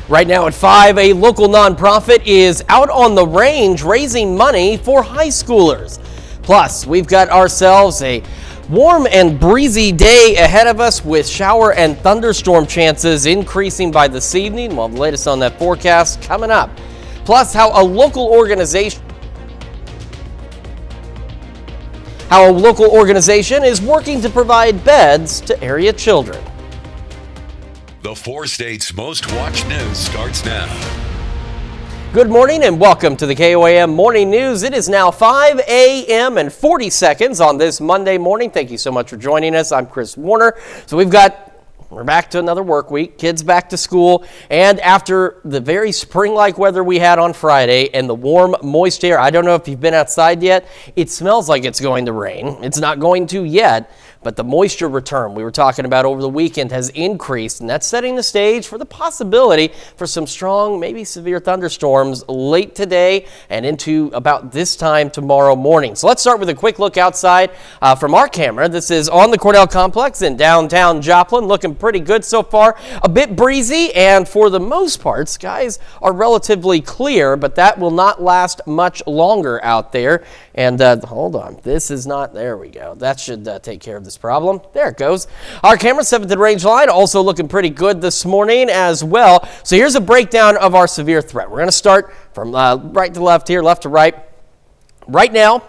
Right now at 5, a local nonprofit is out on the range raising money for high schoolers. Plus, we've got ourselves a warm and breezy day ahead of us with shower and thunderstorm chances increasing by this evening. Well, the latest on that forecast coming up. Plus, how a local organization is working to provide beds to area children. The 4 states' most watched news starts now. Good morning and welcome to the KOAM Morning News. It is now 5 a.m. and 40 seconds on this Monday morning. Thank you so much for joining us. I'm Chris Warner. So we're back to another work week, kids back to school, and after the very spring-like weather we had on Friday and the warm, moist air, I don't know if you've been outside yet, it smells like it's going to rain. It's not going to yet, but the moisture return we were talking about over the weekend has increased, and that's setting the stage for the possibility for some strong, maybe severe thunderstorms late today and into about this time tomorrow morning. So let's start with a quick look outside from our camera. This is on the Cornell Complex in downtown Joplin, looking pretty good so far. A bit breezy, and for the most part, skies are relatively clear, but that will not last much longer out there. And hold on, this is not, there we go. That should take care of this problem. There it goes. Our camera 7th and range line also looking pretty good this morning as well. So here's a breakdown of our severe threat. We're going to start from right to left here, left to right. Right now,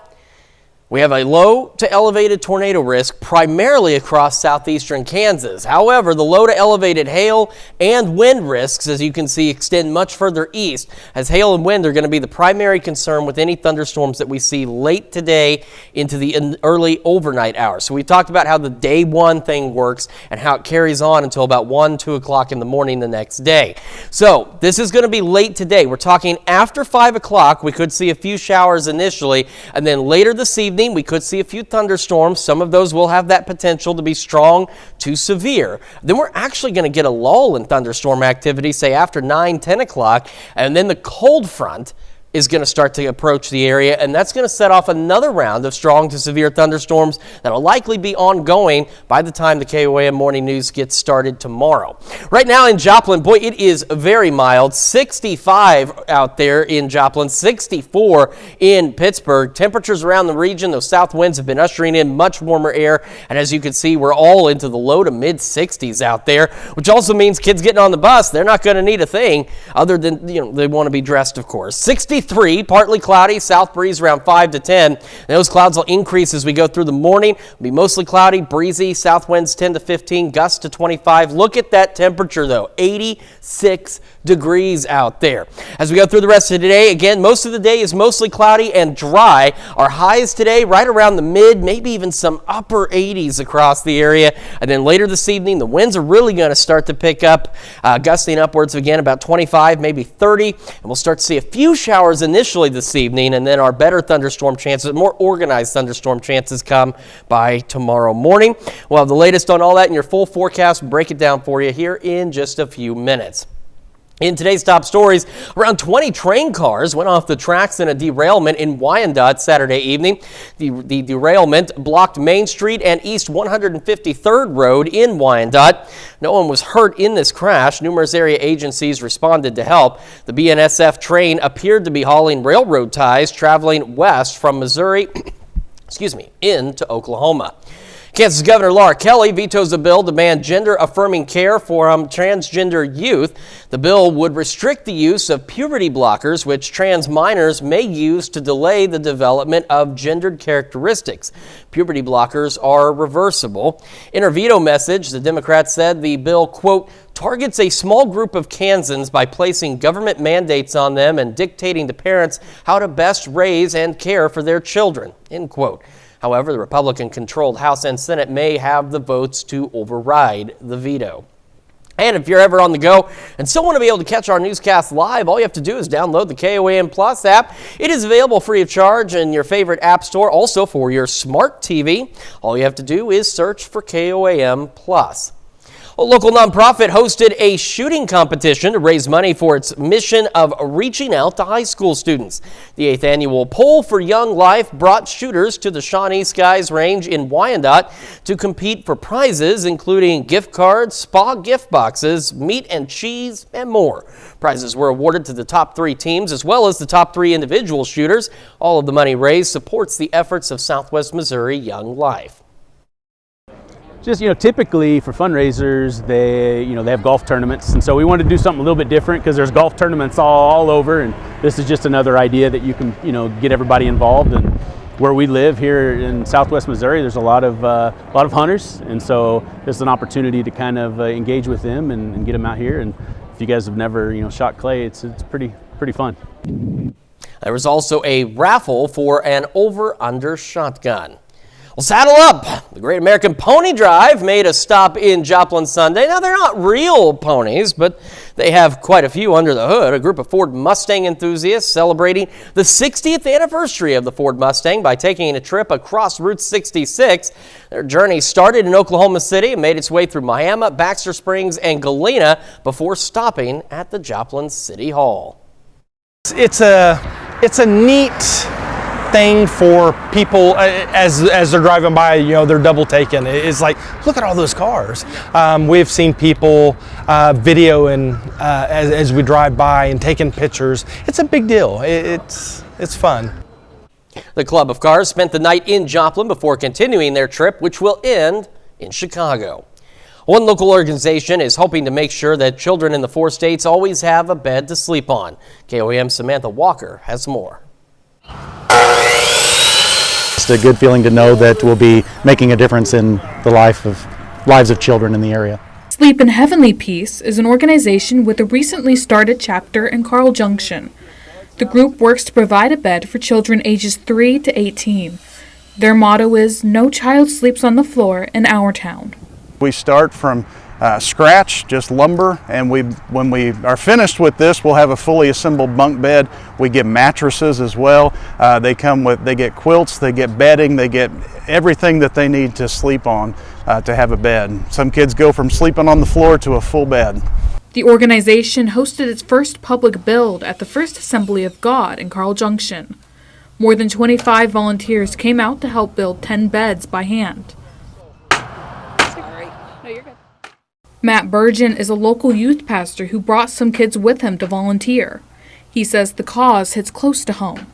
we have a low to elevated tornado risk primarily across southeastern Kansas. However, the low to elevated hail and wind risks, as you can see, extend much further east, as hail and wind are going to be the primary concern with any thunderstorms that we see late today into the early overnight hours. So we talked about how the day one thing works and how it carries on until about 1, 2 o'clock in the morning the next day. So this is going to be late today. We're talking after 5 o'clock. We could see a few showers initially, and then later this evening, we could see a few thunderstorms. Some of those will have that potential to be strong to severe. Then we're actually going to get a lull in thunderstorm activity, say after 9, 10 o'clock, and then the cold front is going to start to approach the area, and that's going to set off another round of strong to severe thunderstorms that will likely be ongoing by the time the KOAM Morning News gets started tomorrow. Right now in Joplin, boy, it is very mild. 65 out there in Joplin, 64 in Pittsburgh. Temperatures around the region, those south winds have been ushering in much warmer air, and as you can see, we're all into the low to mid 60s out there, which also means kids getting on the bus, they're not going to need a thing other than, they want to be dressed, of course. 63, partly cloudy, south breeze around 5 to 10. And those clouds will increase as we go through the morning. It'll be mostly cloudy, breezy, south winds 10 to 15, gusts to 25. Look at that temperature though, 86 degrees out there. As we go through the rest of today, again, most of the day is mostly cloudy and dry. Our highs today right around the mid, maybe even some upper 80s across the area. And then later this evening, the winds are really going to start to pick up, gusting upwards again about 25, maybe 30. And we'll start to see a few showers initially this evening, and then our better thunderstorm chances, more organized thunderstorm chances come by tomorrow morning. We'll have the latest on all that in your full forecast, break it down for you here in just a few minutes. In today's top stories, around 20 train cars went off the tracks in a derailment in Wyandotte Saturday evening. The derailment blocked Main Street and East 153rd Road in Wyandotte. No one was hurt in this crash. Numerous area agencies responded to help. The BNSF train appeared to be hauling railroad ties traveling west from Missouri, into Oklahoma. Kansas Governor Laura Kelly vetoes a bill to ban gender-affirming care for transgender youth. The bill would restrict the use of puberty blockers, which trans minors may use to delay the development of gendered characteristics. Puberty blockers are reversible. In her veto message, the Democrats said the bill, quote, targets a small group of Kansans by placing government mandates on them and dictating to parents how to best raise and care for their children, end quote. However, the Republican-controlled House and Senate may have the votes to override the veto. And if you're ever on the go and still want to be able to catch our newscast live, all you have to do is download the KOAM Plus app. It is available free of charge in your favorite app store, also for your smart TV. All you have to do is search for KOAM Plus. A local nonprofit hosted a shooting competition to raise money for its mission of reaching out to high school students. The 8th annual Poll for Young Life brought shooters to the Shawnee Skies Range in Wyandotte to compete for prizes, including gift cards, spa gift boxes, meat and cheese, and more. Prizes were awarded to the top 3 teams as well as the top 3 individual shooters. All of the money raised supports the efforts of Southwest Missouri Young Life. Just, typically for fundraisers, they have golf tournaments, and so we wanted to do something a little bit different because there's golf tournaments all over, and this is just another idea that you can, get everybody involved. And where we live here in Southwest Missouri, there's a lot of hunters, and so this is an opportunity to kind of engage with them and get them out here. And if you guys have never, shot clay, it's pretty fun. There was also a raffle for an over-under shotgun. Well, saddle up! The Great American Pony Drive made a stop in Joplin Sunday. Now, they're not real ponies, but they have quite a few under the hood. A group of Ford Mustang enthusiasts celebrating the 60th anniversary of the Ford Mustang by taking a trip across Route 66. Their journey started in Oklahoma City and made its way through Miami, Baxter Springs, and Galena before stopping at the Joplin City Hall. It's a neat thing for people as they're driving by, they're double taken. It's like, look at all those cars. We've seen people videoing as we drive by and taking pictures. It's a big deal. It's fun. The Club of Cars spent the night in Joplin before continuing their trip, which will end in Chicago. One local organization is hoping to make sure that children in the 4 states always have a bed to sleep on. KOAM Samantha Walker has more. It's a good feeling to know that we'll be making a difference in the lives of children in the area. Sleep in Heavenly Peace is an organization with a recently started chapter in Carl Junction. The group works to provide a bed for children ages 3 to 18. Their motto is, "No child sleeps on the floor in our town." We start from scratch, just lumber, and when we are finished with this, we'll have a fully assembled bunk bed. We get mattresses as well. They get quilts, they get bedding, they get everything that they need to sleep on to have a bed. Some kids go from sleeping on the floor to a full bed. The organization hosted its first public build at the First Assembly of God in Carl Junction. More than 25 volunteers came out to help build 10 beds by hand. Sorry. No, you're good. Matt Burgeon is a local youth pastor who brought some kids with him to volunteer. He says the cause hits close to home.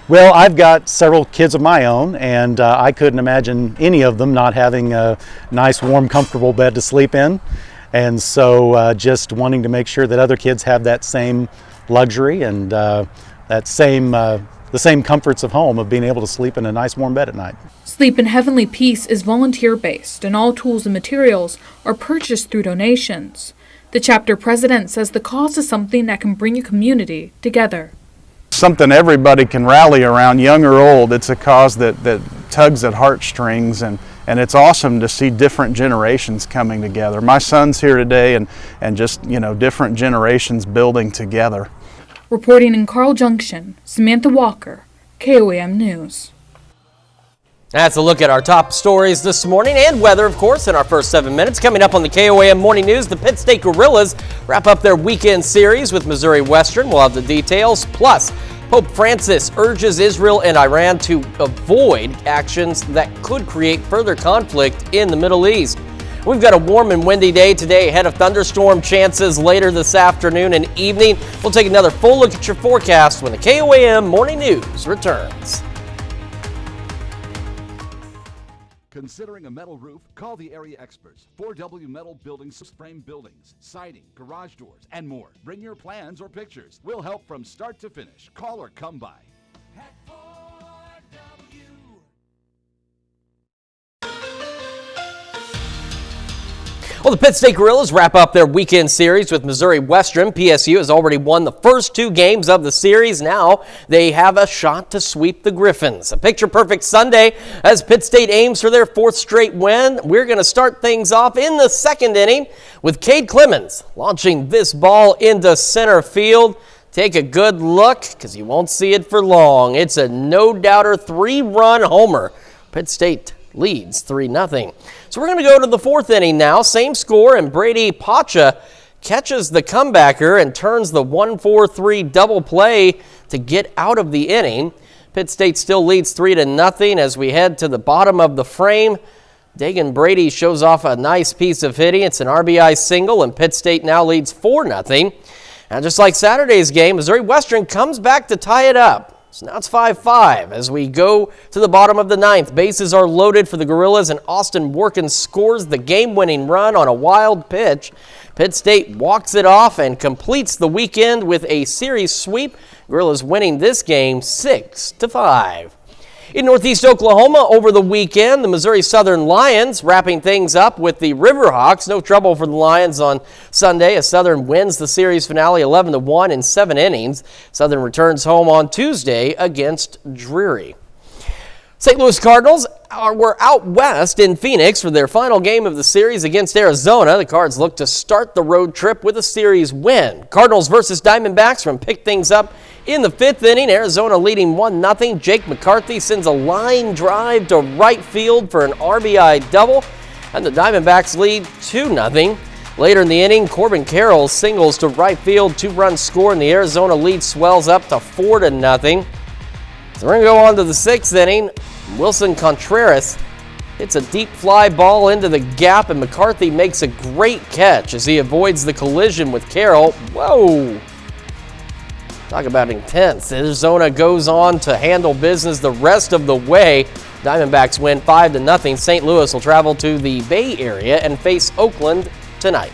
Well, I've got several kids of my own, and I couldn't imagine any of them not having a nice, warm, comfortable bed to sleep in. And so just wanting to make sure that other kids have that same luxury and the same comforts of home of being able to sleep in a nice warm bed at night. Sleep in Heavenly Peace is volunteer-based, and all tools and materials are purchased through donations. The chapter president says the cause is something that can bring a community together. Something everybody can rally around, young or old. It's a cause that tugs at heartstrings, and it's awesome to see different generations coming together. My son's here today, and just, different generations building together. Reporting in Carl Junction, Samantha Walker, KOAM News. That's a look at our top stories this morning and weather, of course, in our first 7 minutes. Coming up on the KOAM Morning News, the Pitt State Gorillas wrap up their weekend series with Missouri Western. We'll have the details. Plus, Pope Francis urges Israel and Iran to avoid actions that could create further conflict in the Middle East. We've got a warm and windy day today ahead of thunderstorm chances later this afternoon and evening. We'll take another full look at your forecast when the KOAM Morning News returns. Considering a metal roof? Call the area experts. 4W Metal Buildings, frame buildings, siding, garage doors, and more. Bring your plans or pictures. We'll help from start to finish. Call or come by. At 4W. Well, the Pitt State Gorillas wrap up their weekend series with Missouri Western. PSU has already won the first 2 games of the series. Now they have a shot to sweep the Griffins. A picture-perfect Sunday as Pitt State aims for their 4th straight win. We're going to start things off in the 2nd inning with Cade Clemens launching this ball into center field. Take a good look because you won't see it for long. It's a no-doubter 3-run homer. Pitt State leads 3-0. So we're going to go to the fourth inning now. Same score, and Brady Pacha catches the comebacker and turns the 1-4-3 double play to get out of the inning. Pitt State still leads 3-0 as we head to the bottom of the frame. Dagan Brady shows off a nice piece of hitting. It's an RBI single, and Pitt State now leads 4-0. And just like Saturday's game, Missouri Western comes back to tie it up. So now it's 5-5 as we go to the bottom of the ninth. Bases are loaded for the Gorillas, and Austin Workins scores the game-winning run on a wild pitch. Pitt State walks it off and completes the weekend with a series sweep. Gorillas winning this game 6-5. In Northeast Oklahoma over the weekend, the Missouri Southern Lions wrapping things up with the Riverhawks. No trouble for the Lions on Sunday as Southern wins the series finale 11-1 in 7 innings. Southern returns home on Tuesday against Drury. St. Louis Cardinals were out west in Phoenix for their final game of the series against Arizona. The Cards look to start the road trip with a series win. Cardinals versus Diamondbacks from pick things up in the fifth inning. Arizona leading 1-0. Jake McCarthy sends a line drive to right field for an RBI double, and the Diamondbacks lead 2-0. Later in the inning, Corbin Carroll singles to right field, 2-run score, and the Arizona lead swells up to 4-0. So we're going to go on to the sixth inning. Wilson Contreras hits a deep fly ball into the gap, and McCarthy makes a great catch as he avoids the collision with Carroll. Whoa! Talk about intense. Arizona goes on to handle business the rest of the way. Diamondbacks win 5-0. St. Louis will travel to the Bay Area and face Oakland tonight.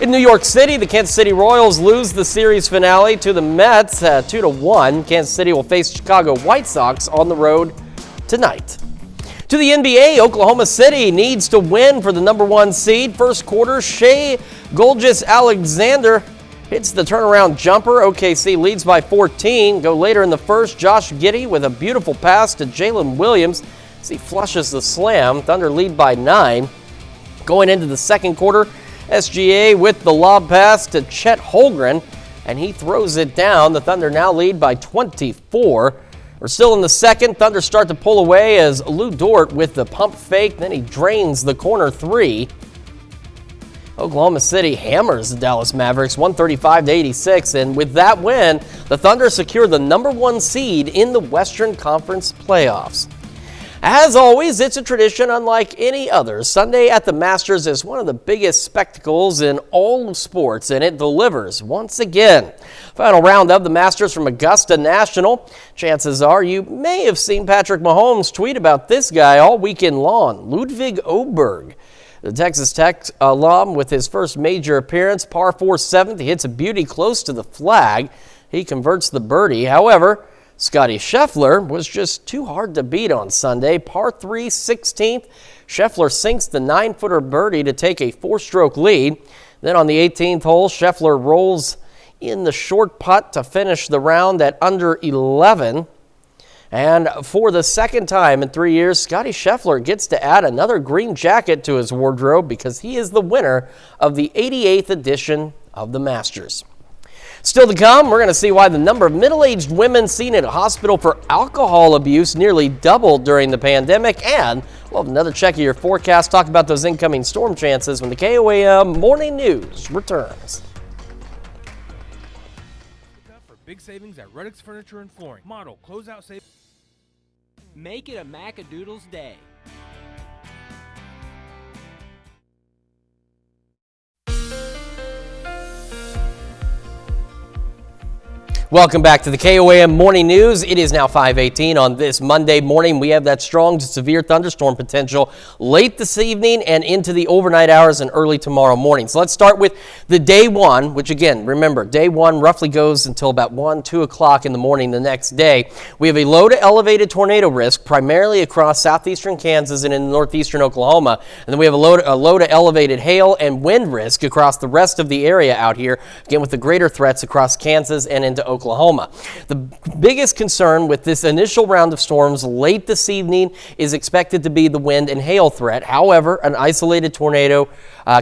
In New York City, the Kansas City Royals lose the series finale to the Mets 2-1. Kansas City will face Chicago White Sox on the road tonight. To the NBA, Oklahoma City needs to win for the number 1 seed. First quarter, Shai Gilgeous-Alexander hits the turnaround jumper. OKC leads by 14. Go later in the first, Josh Giddey with a beautiful pass to Jalen Williams as he flushes the slam. Thunder lead by 9. Going into the second quarter, SGA with the lob pass to Chet Holmgren, and he throws it down. The Thunder now lead by 24. We're still in the second. Thunder start to pull away as Lou Dort with the pump fake. Then he drains the corner 3. Oklahoma City hammers the Dallas Mavericks 135-86, and with that win, the Thunder secure the number 1 seed in the Western Conference playoffs. As always, it's a tradition unlike any other. Sunday at the Masters is one of the biggest spectacles in all of sports, and it delivers once again. Final round of the Masters from Augusta National. Chances are you may have seen Patrick Mahomes tweet about this guy all weekend long, Ludwig Oberg. The Texas Tech alum with his first major appearance, par 4 7th. He hits a beauty close to the flag. He converts the birdie. However, Scotty Scheffler was just too hard to beat on Sunday. Par 3 16th. Scheffler sinks the 9-footer birdie to take a 4-stroke lead. Then on the 18th hole, Scheffler rolls in the short putt to finish the round at under 11. And for the second time in 3 years, Scotty Scheffler gets to add another green jacket to his wardrobe because he is the winner of the 88th edition of the Masters. Still to come, we're going to see why the number of middle-aged women seen at a hospital for alcohol abuse nearly doubled during the pandemic. And we'll have another check of your forecast, talk about those incoming storm chances when the KOAM Morning News returns. For big savings at Ruddix Furniture and Flooring. Model closeout save. Make it a Macadoodles day. Welcome back to the KOAM Morning News. It is now 5:18 on this Monday morning. We have that strong to severe thunderstorm potential late this evening and into the overnight hours and early tomorrow morning. So let's start with the day one, which again, remember, day one roughly goes until about 1, 2 o'clock in the morning the next day. We have a low to elevated tornado risk primarily across southeastern Kansas and in northeastern Oklahoma. And then we have a low to elevated hail and wind risk across the rest of the area out here, again with the greater threats across Kansas and into Oklahoma Oklahoma. The biggest concern with this initial round of storms late this evening is expected to be the wind and hail threat. However, an isolated tornado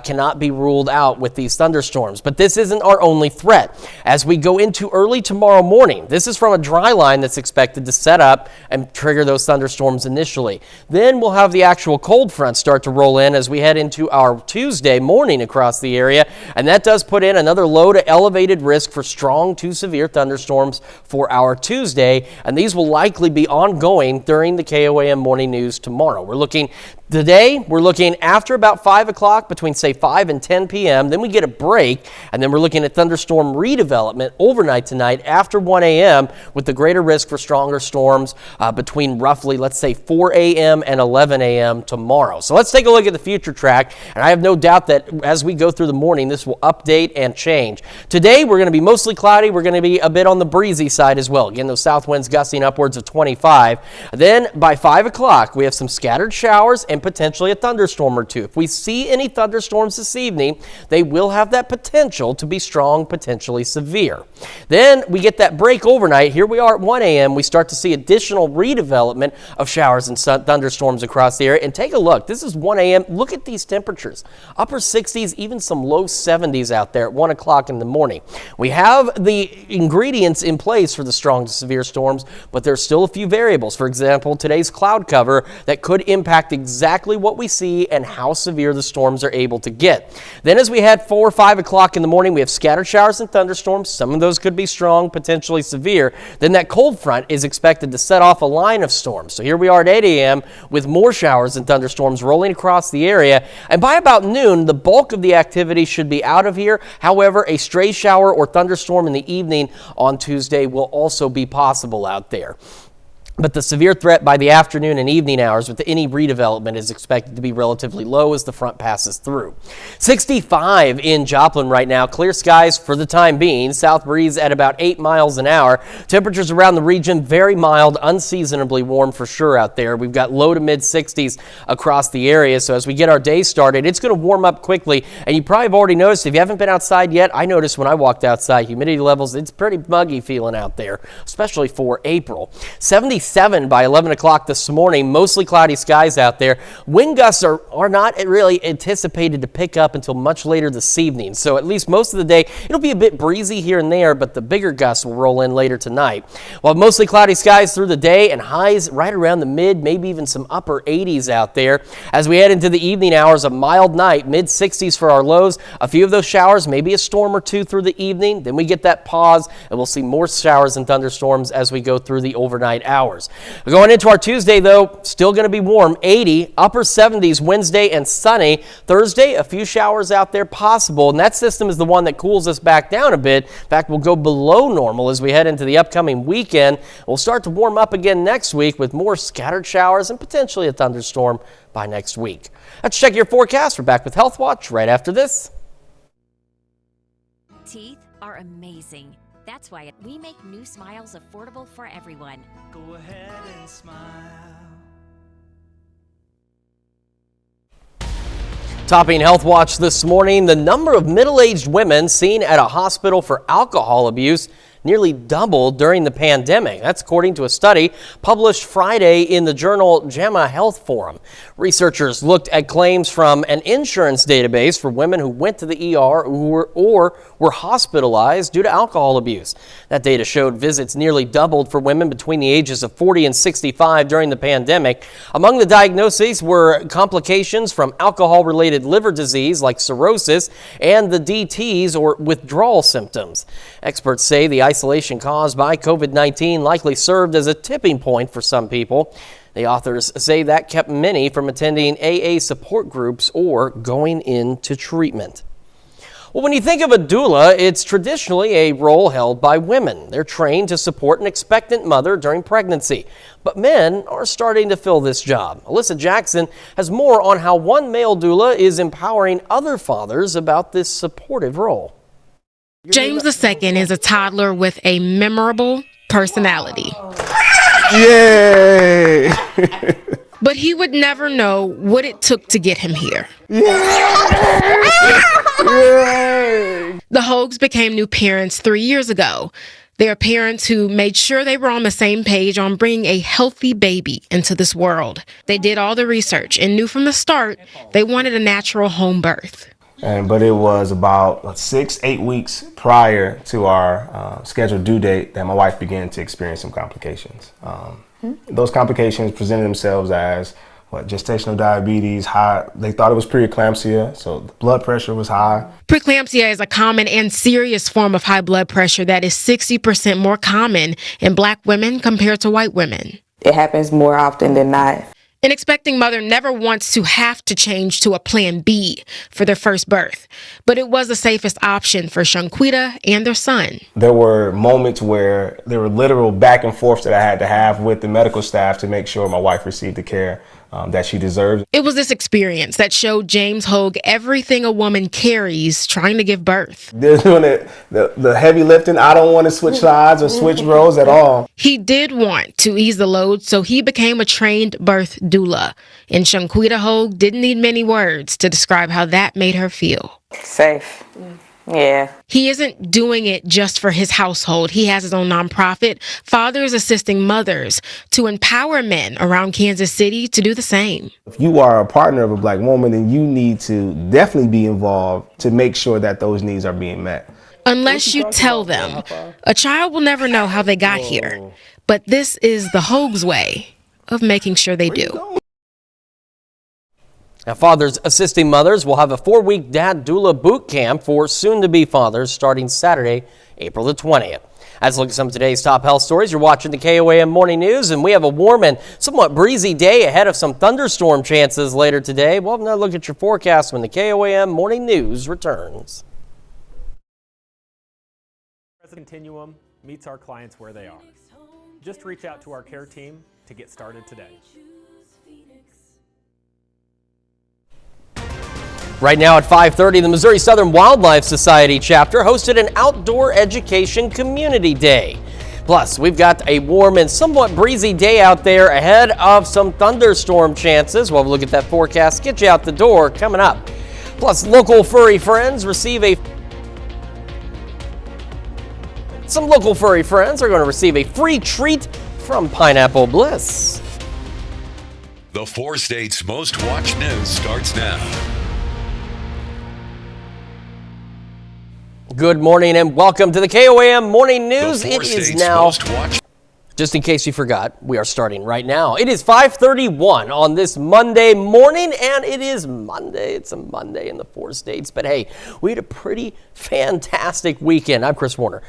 cannot be ruled out with these thunderstorms. But this isn't our only threat. As we go into early tomorrow morning, this is from a dry line that's expected to set up and trigger those thunderstorms initially. Then we'll have the actual cold front start to roll in as we head into our Tuesday morning across the area. And that does put in another low to elevated risk for strong to severe thunderstorms for our Tuesday. And these will likely be ongoing during the KOAM morning news tomorrow. Today, we're looking after about 5 o'clock, between say 5 and 10 p.m. Then we get a break, and then we're looking at thunderstorm redevelopment overnight tonight after 1 a.m. with the greater risk for stronger storms between roughly, let's say, 4 a.m. and 11 a.m. tomorrow. So let's take a look at the future track, and I have no doubt that as we go through the morning, this will update and change. Today, we're going to be mostly cloudy. We're going to be a bit on the breezy side as well. Again, those south winds gusting upwards of 25. Then by 5 o'clock, we have some scattered showers and potentially a thunderstorm or two. If we see any thunderstorms this evening, they will have that potential to be strong, potentially severe. Then we get that break overnight. Here we are at 1 a.m. We start to see additional redevelopment of showers and thunderstorms across the area. And take a look. This is 1 a.m. Look at these temperatures. Upper 60s, even some low 70s out there at 1 o'clock in the morning. We have the ingredients in place for the strong to severe storms, but there's still a few variables. For example, today's cloud cover that could impact exactly what we see and how severe the storms are able to get. Then as we head 4 or 5 o'clock in the morning, we have scattered showers and thunderstorms. Some of those could be strong, potentially severe. Then that cold front is expected to set off a line of storms. So here we are at 8 a.m. with more showers and thunderstorms rolling across the area. And by about noon, the bulk of the activity should be out of here. However, a stray shower or thunderstorm in the evening on Tuesday will also be possible out there. But the severe threat by the afternoon and evening hours with any redevelopment is expected to be relatively low as the front passes through. 65 in Joplin right now. Clear skies for the time being. South breeze at about 8 miles an hour. Temperatures around the region very mild, unseasonably warm for sure out there. We've got low to mid 60s across the area. So as we get our day started, it's going to warm up quickly. And you probably have already noticed, if you haven't been outside yet, I noticed when I walked outside, humidity levels, it's pretty muggy feeling out there, especially for April. 77 by 11 o'clock this morning, mostly cloudy skies out there. Wind gusts are not really anticipated to pick up until much later this evening. So at least most of the day, it'll be a bit breezy here and there, but the bigger gusts will roll in later tonight. We'll have mostly cloudy skies through the day and highs right around the mid, maybe even some upper 80s out there. As we head into the evening hours, a mild night, mid 60s for our lows. A few of those showers, maybe a storm or two through the evening. Then we get that pause and we'll see more showers and thunderstorms as we go through the overnight hours. Going into our Tuesday, though, still going to be warm, 80, upper 70s Wednesday and sunny. Thursday, a few showers out there possible, and that system is the one that cools us back down a bit. In fact, we'll go below normal as we head into the upcoming weekend. We'll start to warm up again next week with more scattered showers and potentially a thunderstorm by next week. Let's check your forecast. We're back with Health Watch right after this. Teeth are amazing. That's why we make new smiles affordable for everyone. Go ahead and smile. Topping Health Watch this morning, the number of middle-aged women seen at a hospital for alcohol abuse nearly doubled during the pandemic. That's according to a study published Friday in the journal JAMA Health Forum. Researchers looked at claims from an insurance database for women who went to the ER or were hospitalized due to alcohol abuse. That data showed visits nearly doubled for women between the ages of 40 and 65 during the pandemic. Among the diagnoses were complications from alcohol-related liver disease like cirrhosis and the DTs or withdrawal symptoms. Experts say the isolation caused by COVID-19 likely served as a tipping point for some people. The authors say that kept many from attending AA support groups or going into treatment. Well, when you think of a doula, it's traditionally a role held by women. They're trained to support an expectant mother during pregnancy. But men are starting to fill this job. Alyssa Jackson has more on how one male doula is empowering other fathers about this supportive role. James II is a toddler with a memorable personality. Yay! But he would never know what it took to get him here. Yay! The Hogues became new parents 3 years ago. They are parents who made sure they were on the same page on bringing a healthy baby into this world. They did all the research and knew from the start they wanted a natural home birth. But it was about 6-8 weeks prior to our scheduled due date that my wife began to experience some complications. Those complications presented themselves as gestational diabetes, high. They thought it was preeclampsia, so the blood pressure was high. Preeclampsia is a common and serious form of high blood pressure that is 60% more common in Black women compared to white women. It happens more often than not. An expecting mother never wants to have to change to a plan B for their first birth, but it was the safest option for Shanquita and their son. There were moments where there were literal back and forths that I had to have with the medical staff to make sure my wife received the care that she deserved. It was this experience that showed James Hogue everything a woman carries trying to give birth. They're doing the heavy lifting. I don't want to switch sides or switch roles at all. He did want to ease the load, so he became a trained birth doula. And Shanquita Hogue didn't need many words to describe how that made her feel. Safe. Yeah. He isn't doing it just for his household. He has his own nonprofit, Fathers Assisting Mothers, to empower men around Kansas City to do the same. If you are a partner of a Black woman, then you need to definitely be involved to make sure that those needs are being met. Unless you tell them, a child will never know how they got here. But this is the Hogue's way of making sure they do. Now, Fathers Assisting Mothers will have a 4-week dad doula boot camp for soon-to-be fathers starting Saturday, April the 20th. Let's look at some of today's top health stories. You're watching the KOAM Morning News, and we have a warm and somewhat breezy day ahead of some thunderstorm chances later today. We'll have another look at your forecast when the KOAM Morning News returns. Continuum meets our clients where they are. Just reach out to our care team to get started today. Right now at 5:30, the Missouri Southern Wildlife Society chapter hosted an outdoor education community day. Plus, we've got a warm and somewhat breezy day out there ahead of some thunderstorm chances. We'll look at that forecast, get you out the door coming up. Plus, local furry friends Some local furry friends are going to receive a free treat from Pineapple Bliss. The 4 states' most watched news starts now. Good morning and welcome to the KOAM Morning News. It is now, just in case you forgot, we are starting right now. It is 5:31 on this Monday morning, and it is Monday. It's a Monday in the 4 states, but hey, we had a pretty fantastic weekend. I'm Chris Warner.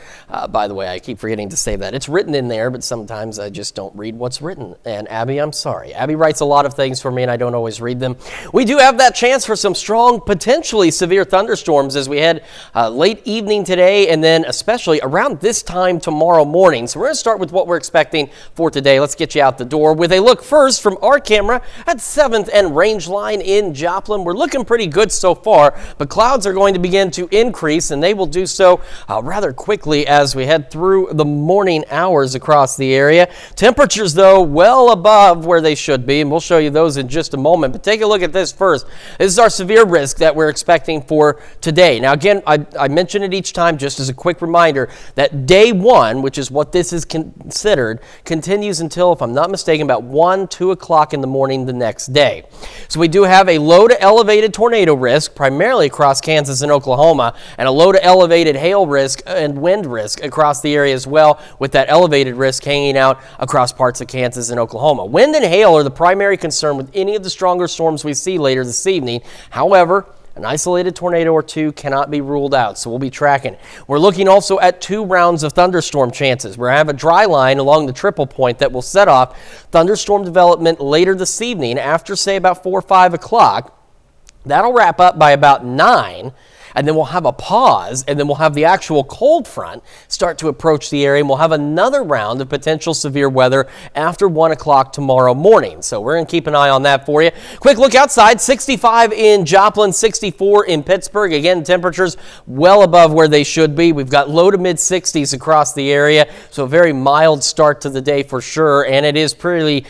By the way, I keep forgetting to say that. It's written in there, but sometimes I just don't read what's written. And Abby, I'm sorry. Abby writes a lot of things for me, and I don't always read them. We do have that chance for some strong, potentially severe thunderstorms as we head late evening today, and then especially around this time tomorrow morning. So we're going to start with what we're expecting for today. Let's get you out the door with a look first from our camera at 7th and Range Line in Joplin. We're looking pretty good so far, but clouds are going to begin to increase, and they will do so rather quickly as we head through the morning hours across the area. Temperatures, though, well above where they should be, and we'll show you those in just a moment. But take a look at this first. This is our severe risk that we're expecting for today. Now, again, I mention it each time just as a quick reminder that day 1, which is what this is considered, continues until, if I'm not mistaken, about 2 o'clock in the morning the next day. So we do have a low to elevated tornado risk, primarily across Kansas and Oklahoma, and a low to elevated hail risk and wind risk across the area as well, with that elevated risk hanging out across parts of Kansas and Oklahoma. Wind and hail are the primary concern with any of the stronger storms we see later this evening. However, an isolated tornado or two cannot be ruled out, so we'll be tracking. We're looking also at 2 rounds of thunderstorm chances. We're going to have a dry line along the triple point that will set off thunderstorm development later this evening after, say, about 4 or 5 o'clock. That'll wrap up by about 9. And then we'll have a pause, and then we'll have the actual cold front start to approach the area, and we'll have another round of potential severe weather after 1 o'clock tomorrow morning. So we're going to keep an eye on that for you. Quick look outside, 65 in Joplin, 64 in Pittsburgh. Again, temperatures well above where they should be. We've got low to mid 60s across the area, so a very mild start to the day for sure, and it is pretty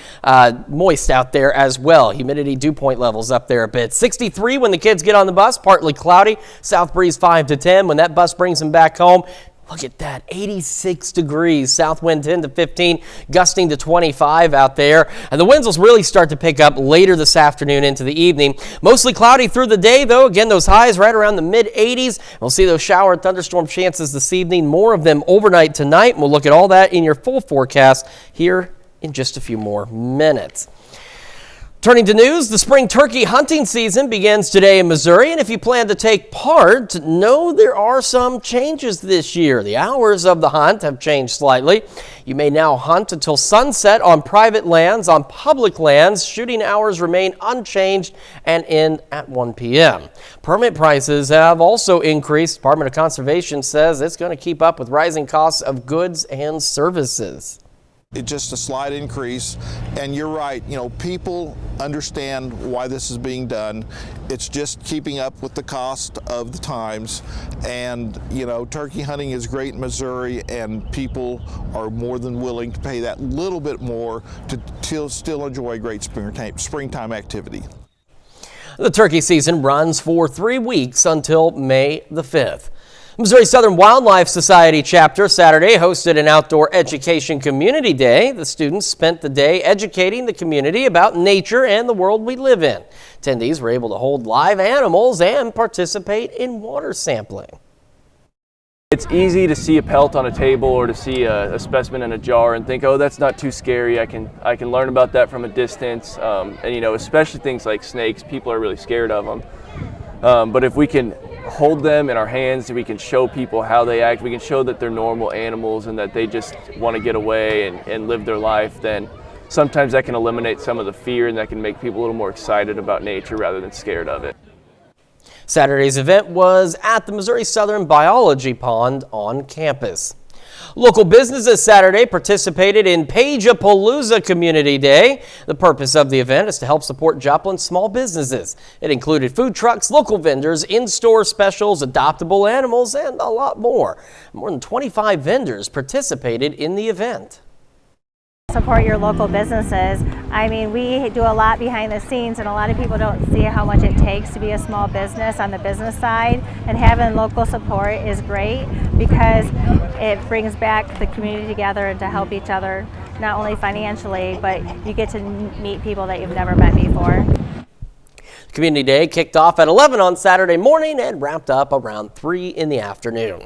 moist out there as well. Humidity dew point levels up there a bit. 63 when the kids get on the bus, partly cloudy. South breeze 5 to 10. When that bus brings them back home, Look at that, 86 degrees, south wind 10 to 15, gusting to 25 out there. And the winds will really start to pick up later this afternoon into the evening. Mostly cloudy through the day, though. Again, those highs right around the mid-80s. We'll see those shower and thunderstorm chances this evening. More of them overnight tonight. We'll look at all that in your full forecast here in just a few more minutes. Turning to news, the spring turkey hunting season begins today in Missouri, and if you plan to take part, know there are some changes this year. The hours of the hunt have changed slightly. You may now hunt until sunset on private lands. On public lands, shooting hours remain unchanged and end at 1 p.m. Permit prices have also increased. Department of Conservation says it's going to keep up with rising costs of goods and services. It's just a slight increase, and you're right, people understand why this is being done. It's just keeping up with the cost of the times, and turkey hunting is great in Missouri, and people are more than willing to pay that little bit more to still enjoy great springtime activity. The turkey season runs for 3 weeks until May the 5th. Missouri Southern Wildlife Society chapter Saturday hosted an outdoor education community day. The students spent the day educating the community about nature and the world we live in. Attendees were able to hold live animals and participate in water sampling. It's easy to see a pelt on a table or to see a specimen in a jar and think, oh, that's not too scary. I can learn about that from a distance. And especially things like snakes, people are really scared of them. But if we can hold them in our hands, we can show people how they act, we can show that they're normal animals and that they just want to get away and live their life, then sometimes that can eliminate some of the fear and that can make people a little more excited about nature rather than scared of it. Saturday's event was at the Missouri Southern Biology Pond on campus. Local businesses Saturday participated in Page-A-Palooza Community Day. The purpose of the event is to help support Joplin's small businesses. It included food trucks, local vendors, in-store specials, adoptable animals, and a lot more. More than 25 vendors participated in the event. Support your local businesses. I mean, we do a lot behind the scenes, and a lot of people don't see how much it takes to be a small business on the business side, and having local support is great because it brings back the community together and to help each other, not only financially, but you get to meet people that you've never met before. Community Day kicked off at 11 on Saturday morning and wrapped up around 3 in the afternoon.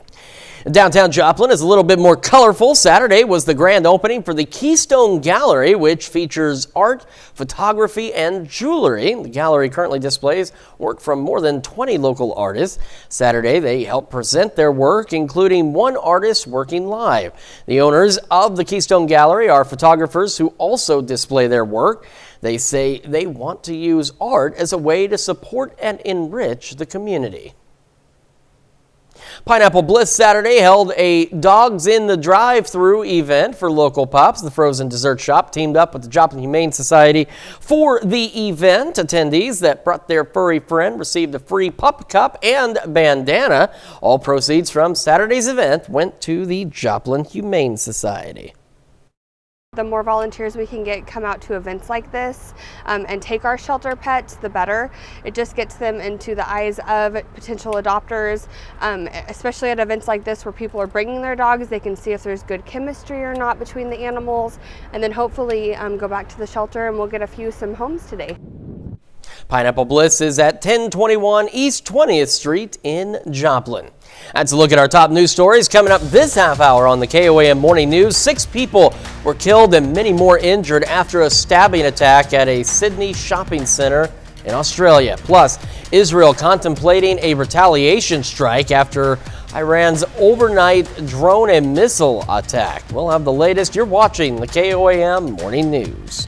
Downtown Joplin is a little bit more colorful. Saturday was the grand opening for the Keystone Gallery, which features art, photography, and jewelry. The gallery currently displays work from more than 20 local artists. Saturday, they helped present their work, including one artist working live. The owners of the Keystone Gallery are photographers who also display their work. They say they want to use art as a way to support and enrich the community. Pineapple Bliss Saturday held a Dogs in the Drive-Thru event for local pups. The frozen dessert shop teamed up with the Joplin Humane Society for the event. Attendees that brought their furry friend received a free pup cup and bandana. All proceeds from Saturday's event went to the Joplin Humane Society. The more volunteers we can get come out to events like this and take our shelter pets, the better. It just gets them into the eyes of potential adopters, especially at events like this where people are bringing their dogs. They can see if there's good chemistry or not between the animals, and then hopefully go back to the shelter and we'll get some homes today. Pineapple Bliss is at 1021 East 20th Street in Joplin. That's a look at our top news stories coming up this half hour on the KOAM Morning News. 6 people were killed and many more injured after a stabbing attack at a Sydney shopping center in Australia. Plus, Israel contemplating a retaliation strike after Iran's overnight drone and missile attack. We'll have the latest. You're watching the KOAM Morning News.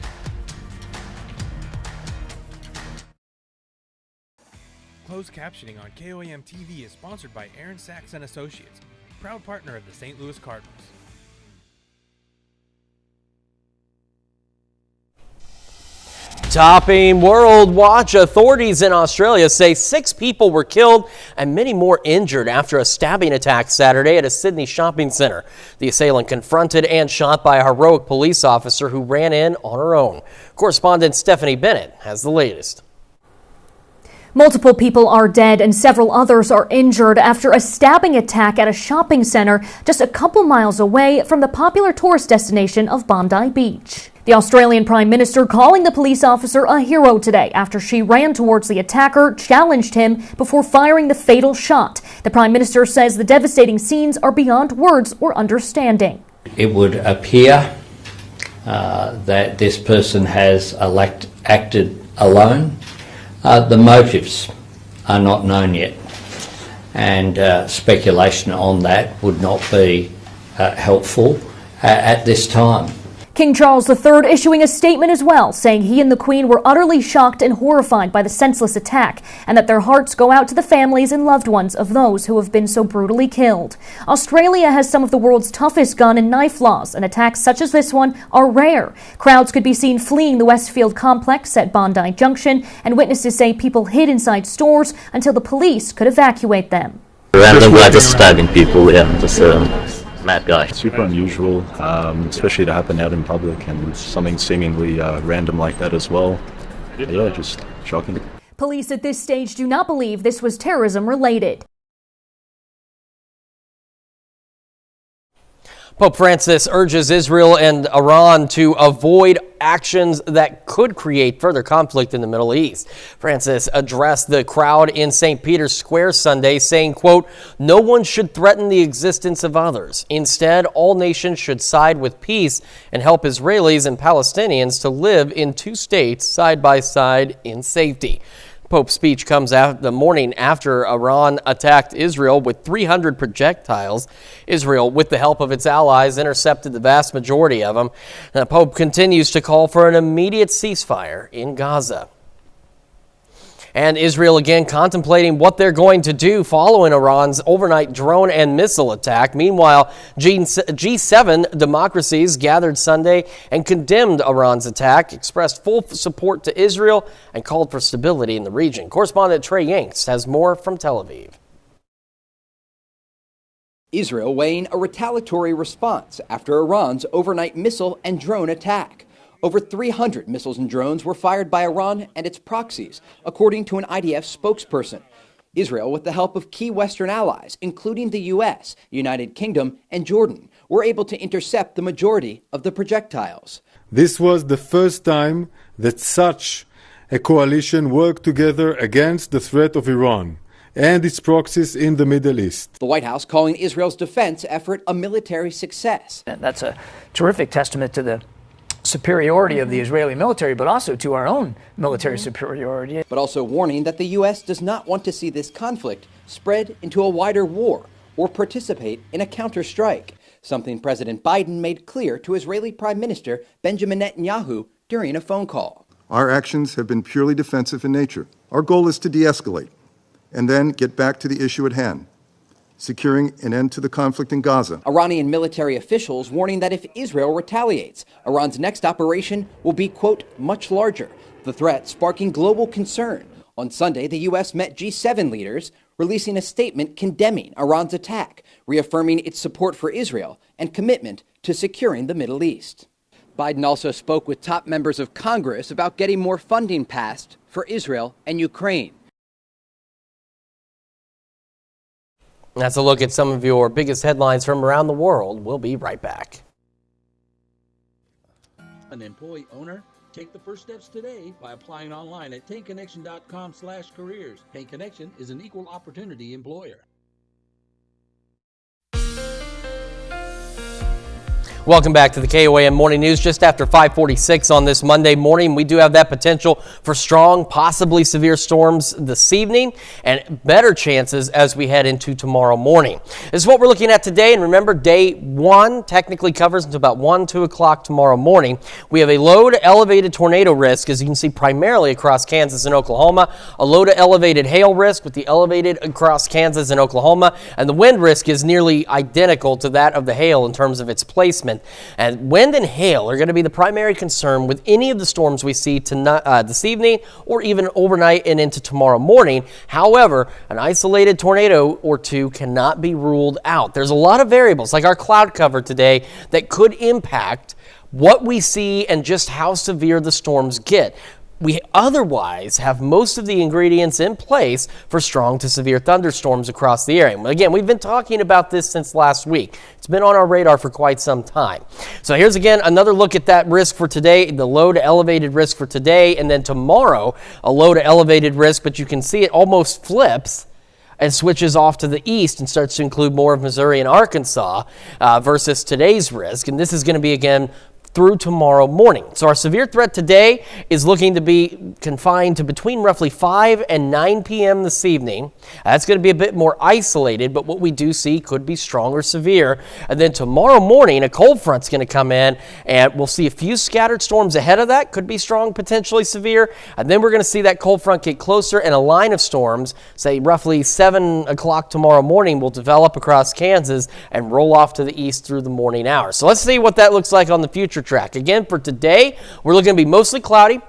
Closed captioning on KOAM TV is sponsored by Aaron Sachs & Associates, proud partner of the St. Louis Cardinals. Topping World Watch, authorities in Australia say 6 people were killed and many more injured after a stabbing attack Saturday at a Sydney shopping center. The assailant confronted and shot by a heroic police officer who ran in on her own. Correspondent Stephanie Bennett has the latest. Multiple people are dead and several others are injured after a stabbing attack at a shopping center just a couple miles away from the popular tourist destination of Bondi Beach. The Australian Prime Minister calling the police officer a hero today after she ran towards the attacker, challenged him before firing the fatal shot. The Prime Minister says the devastating scenes are beyond words or understanding. It would appear that this person has acted alone. The motives are not known yet, and speculation on that would not be helpful at this time. King Charles III issuing a statement as well, saying he and the Queen were utterly shocked and horrified by the senseless attack, and that their hearts go out to the families and loved ones of those who have been so brutally killed. Australia has some of the world's toughest gun and knife laws, and attacks such as this one are rare. Crowds could be seen fleeing the Westfield complex at Bondi Junction, and witnesses say people hid inside stores until the police could evacuate them. Random guy just stabbing people, just mad guy. Super unusual, especially to happen out in public, and something seemingly random like that as well. Yeah, just shocking. Police at this stage do not believe this was terrorism related. Pope Francis urges Israel and Iran to avoid actions that could create further conflict in the Middle East. Francis addressed the crowd in St. Peter's Square Sunday, saying, quote, "No one should threaten the existence of others. Instead, all nations should side with peace and help Israelis and Palestinians to live in two states side by side in safety." Pope's speech comes out the morning after Iran attacked Israel with 300 projectiles. Israel, with the help of its allies, intercepted the vast majority of them. The Pope continues to call for an immediate ceasefire in Gaza. And Israel again contemplating what they're going to do following Iran's overnight drone and missile attack. Meanwhile, G7 democracies gathered Sunday and condemned Iran's attack, expressed full support to Israel, and called for stability in the region. Correspondent Trey Yanks has more from Tel Aviv. Israel weighing a retaliatory response after Iran's overnight missile and drone attack. Over 300 missiles and drones were fired by Iran and its proxies, according to an IDF spokesperson. Israel, with the help of key Western allies, including the U.S., United Kingdom, and Jordan, were able to intercept the majority of the projectiles. This was the first time that such a coalition worked together against the threat of Iran and its proxies in the Middle East. The White House calling Israel's defense effort a military success. That's a terrific testament to the superiority of the Israeli military, but also to our own military superiority. But also warning that the U.S. does not want to see this conflict spread into a wider war or participate in a counterstrike, something President Biden made clear to Israeli Prime Minister Benjamin Netanyahu during a phone call. Our actions have been purely defensive in nature. Our goal is to de-escalate and then get back to the issue at hand, securing an end to the conflict in Gaza. Iranian military officials warning that if Israel retaliates, Iran's next operation will be, quote, much larger. The threat sparking global concern. On Sunday, the U.S. met G7 leaders, releasing a statement condemning Iran's attack, reaffirming its support for Israel and commitment to securing the Middle East. Biden also spoke with top members of Congress about getting more funding passed for Israel and Ukraine. That's a look at some of your biggest headlines from around the world. We'll be right back. An employee owner? Take the first steps today by applying online at tankconnection.com/careers. Tank Connection is an equal opportunity employer. Welcome back to the KOAM Morning News. Just after 5:46 on this Monday morning, we do have that potential for strong, possibly severe storms this evening and better chances as we head into tomorrow morning. This is what we're looking at today. And remember, day one technically covers until about 1, 2 o'clock tomorrow morning. We have a low to elevated tornado risk, as you can see, primarily across Kansas and Oklahoma. A low to elevated hail risk with the elevated across Kansas and Oklahoma. And the wind risk is nearly identical to that of the hail in terms of its placement. And wind and hail are going to be the primary concern with any of the storms we see tonight, this evening, or even overnight and into tomorrow morning. However, an isolated tornado or two cannot be ruled out. There's a lot of variables, like our cloud cover today, that could impact what we see and just how severe the storms get. we otherwise have most of the ingredients in place for strong to severe thunderstorms across the area. Again, we've been talking about this since last week. It's been on our radar for quite some time. So here's again another look at that risk for today, the low to elevated risk for today, and then tomorrow a low to elevated risk, but you can see it almost flips and switches off to the east and starts to include more of Missouri and Arkansas versus today's risk. And this is going to be again through tomorrow morning. So our severe threat today is looking to be confined to between roughly 5 and 9 p.m. this evening. That's going to be a bit more isolated, but what we do see could be strong or severe. And then tomorrow morning, a cold front's going to come in, and we'll see a few scattered storms ahead of that. Could be strong, potentially severe. And then we're going to see that cold front get closer, and a line of storms, say roughly 7 o'clock tomorrow morning, will develop across Kansas and roll off to the east through the morning hours. So let's see what that looks like on the future track. Again, for today, we're looking to be mostly cloudy.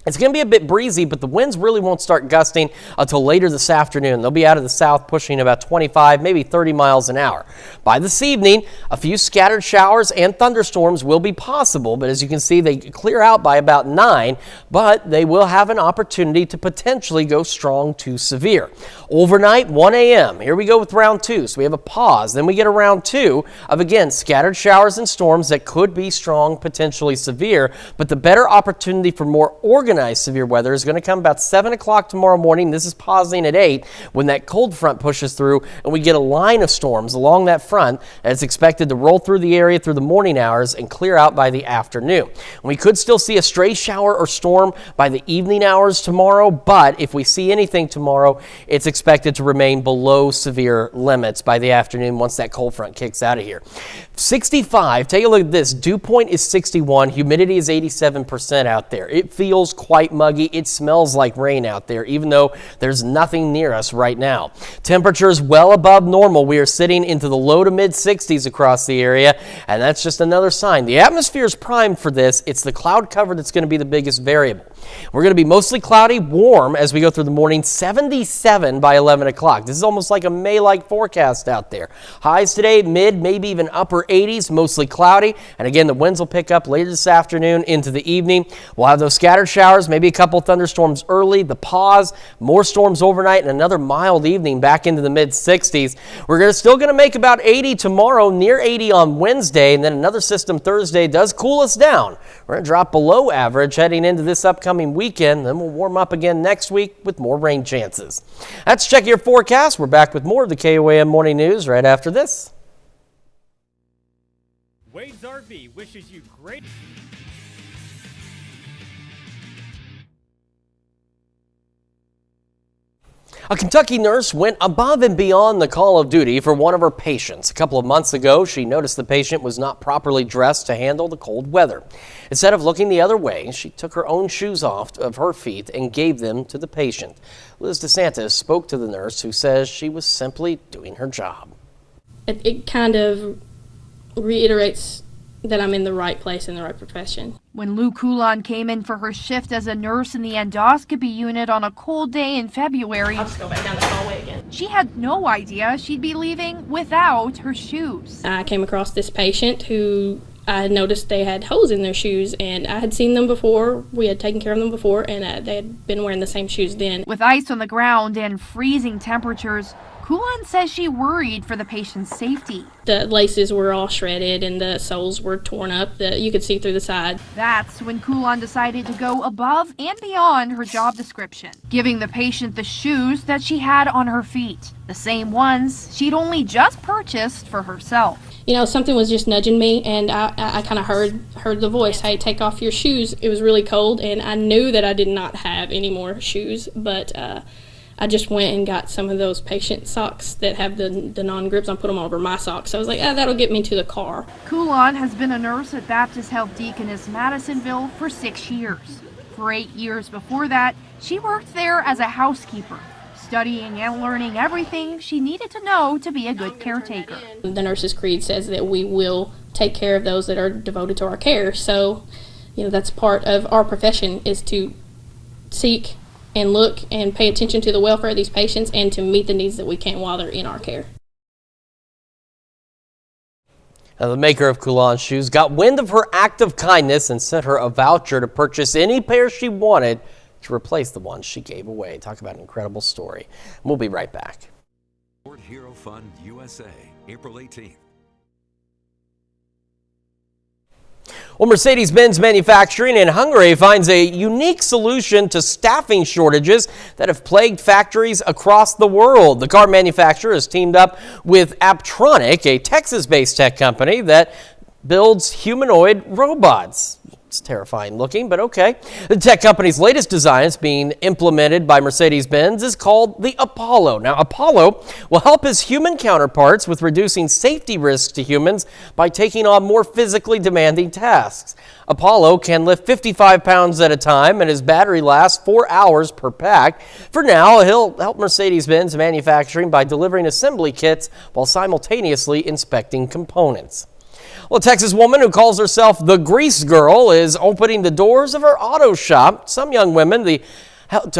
It's going to be a bit breezy, but the winds really won't start gusting until later this afternoon. They'll be out of the south pushing about 25, maybe 30 miles an hour. By this evening, a few scattered showers and thunderstorms will be possible, but as you can see, they clear out by about 9, but they will have an opportunity to potentially go strong to severe. Overnight, 1 a.m. Here we go with round 2. So we have a pause. Then we get a round 2 of, again, scattered showers and storms that could be strong, potentially severe, but the better opportunity for more organized severe weather is going to come about 7 o'clock tomorrow morning. This is pausing at 8 when that cold front pushes through and we get a line of storms along that front, and it's expected to roll through the area through the morning hours and clear out by the afternoon. We could still see a stray shower or storm by the evening hours tomorrow, but if we see anything tomorrow, it's expected to remain below severe limits by the afternoon once that cold front kicks out of here. 65, take a look at this. Dew point is 61, humidity is 87% out there. It feels quite muggy. It smells like rain out there, even though there's nothing near us right now. Temperatures well above normal. We are sitting into the low to mid 60s across the area, and that's just another sign. The atmosphere is primed for this. It's the cloud cover that's going to be the biggest variable. We're going to be mostly cloudy, warm as we go through the morning, 77 by 11 o'clock. This is almost like a May-like forecast out there. Highs today, mid, maybe even upper 80s, mostly cloudy. And again, the winds will pick up later this afternoon into the evening. We'll have those scattered showers, maybe a couple thunderstorms early, the pause, more storms overnight, and another mild evening back into the mid-60s. We're still going to make about 80 tomorrow, near 80 on Wednesday, and then another system Thursday does cool us down. We're going to drop below average heading into this upcoming weekend, then we'll warm up again next week with more rain chances. That's Check Your Forecast. We're back with more of the KOAM Morning News right after this. Wade's RV wishes you great. A Kentucky nurse went above and beyond the call of duty for one of her patients. A couple of months ago, she noticed the patient was not properly dressed to handle the cold weather. Instead of looking the other way, she took her own shoes off of her feet and gave them to the patient. Liz DeSantis spoke to the nurse, who says she was simply doing her job. It kind of reiterates that I'm in the right place in the right profession. When Lou Coulon came in for her shift as a nurse in the endoscopy unit on a cold day in February, I'll just go back down the hallway again. She had no idea she'd be leaving without her shoes. I came across this patient who I had noticed they had holes in their shoes, and I had seen them before. We had taken care of them before, and they had been wearing the same shoes then. With ice on the ground and freezing temperatures, Coulon says she worried for the patient's safety. The laces were all shredded and the soles were torn up. You could see through the side. That's when Coulon decided to go above and beyond her job description, giving the patient the shoes that she had on her feet, the same ones she'd only just purchased for herself. You know, something was just nudging me, and I kind of heard the voice, hey, take off your shoes. It was really cold, and I knew that I did not have any more shoes, but I just went and got some of those patient socks that have the non-grips. I put them over my socks. So I was like, that'll get me to the car. Coulon has been a nurse at Baptist Health Deaconess Madisonville for 6 years. For 8 years before that, she worked there as a housekeeper, studying and learning everything she needed to know to be a good caretaker. The Nurses' Creed says that we will take care of those that are devoted to our care. So, you know, that's part of our profession, is to seek and look and pay attention to the welfare of these patients and to meet the needs that we can while they're in our care. Now, the maker of Coulant shoes got wind of her act of kindness and sent her a voucher to purchase any pair she wanted to replace the ones she gave away. Talk about an incredible story. We'll be right back. Sport Hero Fund USA, April 18th. Well, Mercedes-Benz Manufacturing in Hungary finds a unique solution to staffing shortages that have plagued factories across the world. The car manufacturer has teamed up with Aptronic, a Texas-based tech company that builds humanoid robots. It's terrifying looking, but okay. The tech company's latest design is being implemented by Mercedes-Benz is called the Apollo. Now, Apollo will help his human counterparts with reducing safety risks to humans by taking on more physically demanding tasks. Apollo can lift 55 pounds at a time, and his battery lasts 4 hours per pack. For now, he'll help Mercedes-Benz manufacturing by delivering assembly kits while simultaneously inspecting components. Well, a Texas woman who calls herself the Grease Girl is opening the doors of her auto shop to some young women to help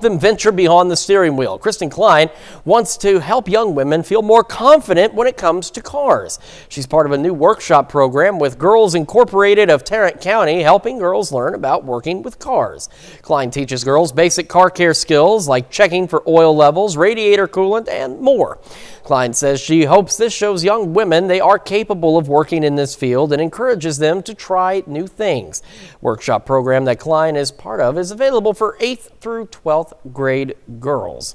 them venture beyond the steering wheel. Kristen Klein wants to help young women feel more confident when it comes to cars. She's part of a new workshop program with Girls Incorporated of Tarrant County, helping girls learn about working with cars. Klein teaches girls basic car care skills like checking for oil levels, radiator coolant, and more. Klein says she hopes this shows young women they are capable of working in this field and encourages them to try new things. Workshop program that Klein is part of is available for 8th through 12th grade girls.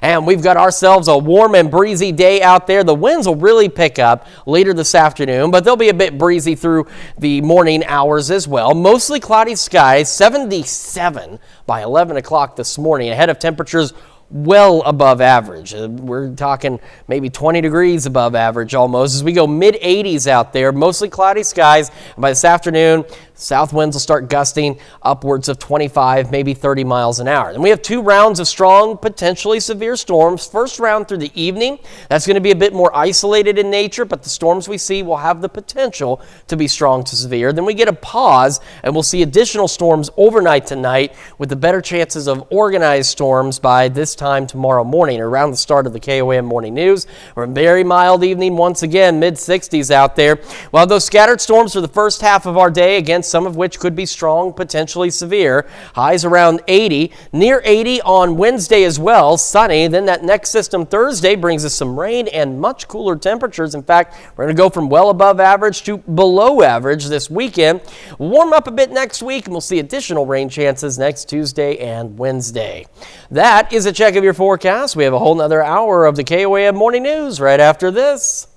And we've got ourselves a warm and breezy day out there. The winds will really pick up later this afternoon, but they'll be a bit breezy through the morning hours as well. Mostly cloudy skies, 77 by 11 o'clock this morning, ahead of temperatures well above average. We're talking maybe 20 degrees above average almost as we go mid-80s out there. Mostly cloudy skies. And by this afternoon, south winds will start gusting upwards of 25, maybe 30 miles an hour. And we have 2 rounds of strong, potentially severe storms. First round through the evening. That's going to be a bit more isolated in nature, but the storms we see will have the potential to be strong to severe. Then we get a pause, and we'll see additional storms overnight tonight with the better chances of organized storms by this time tomorrow morning, around the start of the KOAM Morning News. We're a very mild evening once again, mid-60s out there. We'll have those scattered storms for the first half of our day, again, some of which could be strong, potentially severe. Highs around 80, near 80 on Wednesday as well, sunny. Then that next system Thursday brings us some rain and much cooler temperatures. In fact, we're going to go from well above average to below average this weekend. We'll warm up a bit next week, and we'll see additional rain chances next Tuesday and Wednesday. That is a check of your forecast. We have a whole nother hour of the KOAM Morning News right after this.